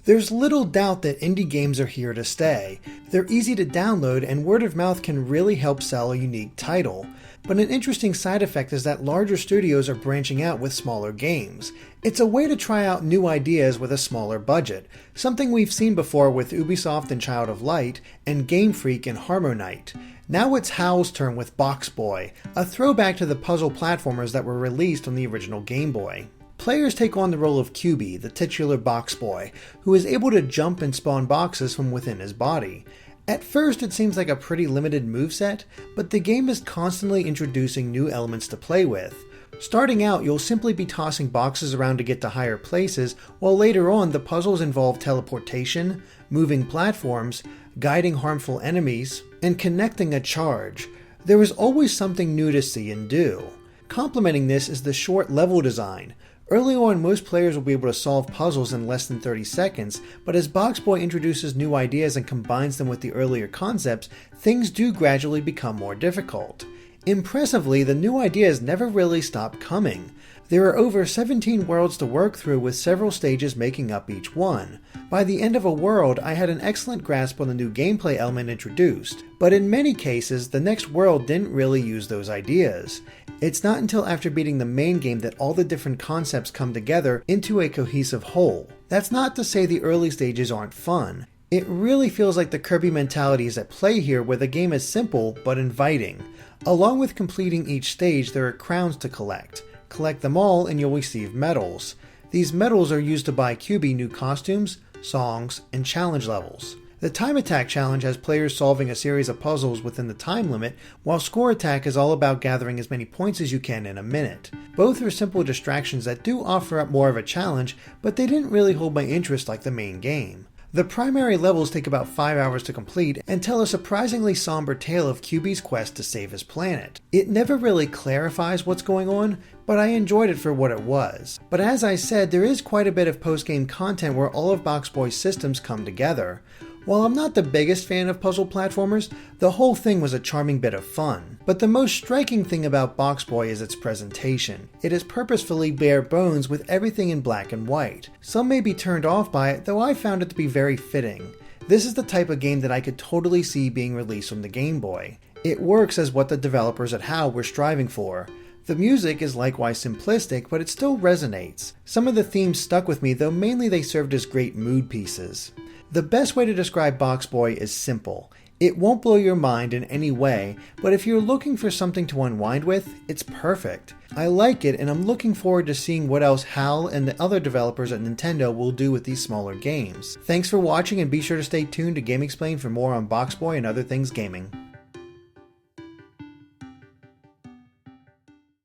There's little doubt that indie games are here to stay. They're easy to download, and word of mouth can really help sell a unique title. But an interesting side effect is that larger studios are branching out with smaller games. It's a way to try out new ideas with a smaller budget, something we've seen before with Ubisoft and Child of Light, and Game Freak and Harmonite. Now it's HAL's turn with Boxboy, a throwback to the puzzle platformers that were released on the original Game Boy. Players take on the role of Kirby, the titular Boxboy, who is able to jump and spawn boxes from within his body. At first it seems like a pretty limited moveset, but the game is constantly introducing new elements to play with. Starting out, you'll simply be tossing boxes around to get to higher places, while later on the puzzles involve teleportation, moving platforms, guiding harmful enemies, and connecting a charge. There is always something new to see and do. Complementing this is the short level design. Early on, most players will be able to solve puzzles in less than 30 seconds, but as Boxboy introduces new ideas and combines them with the earlier concepts, things do gradually become more difficult. Impressively, the new ideas never really stop coming. There are over 17 worlds to work through, with several stages making up each one. By the end of a world, I had an excellent grasp on the new gameplay element introduced, but in many cases, the next world didn't really use those ideas. It's not until after beating the main game that all the different concepts come together into a cohesive whole. That's not to say the early stages aren't fun. It really feels like the Kirby mentality is at play here, where the game is simple but inviting. Along with completing each stage, there are crowns to collect. Collect them all and you'll receive medals. These medals are used to buy Kirby new costumes, songs, and challenge levels. The Time Attack challenge has players solving a series of puzzles within the time limit, while Score Attack is all about gathering as many points as you can in a minute. Both are simple distractions that do offer up more of a challenge, but they didn't really hold my interest like the main game. The primary levels take about 5 hours to complete and tell a surprisingly somber tale of Kirby's quest to save his planet. It never really clarifies what's going on, but I enjoyed it for what it was. But as I said, there is quite a bit of post-game content where all of Boxboy's systems come together. While I'm not the biggest fan of puzzle platformers, the whole thing was a charming bit of fun. But the most striking thing about Boxboy is its presentation. It is purposefully bare bones with everything in black and white. Some may be turned off by it, though I found it to be very fitting. This is the type of game that I could totally see being released on the Game Boy. It works as what the developers at HAL were striving for. The music is likewise simplistic, but it still resonates. Some of the themes stuck with me, though mainly they served as great mood pieces. The best way to describe Boxboy is simple. It won't blow your mind in any way, but if you're looking for something to unwind with, it's perfect. I like it, and I'm looking forward to seeing what else HAL and the other developers at Nintendo will do with these smaller games. Thanks for watching, and be sure to stay tuned to GameXplain for more on Boxboy and other things gaming.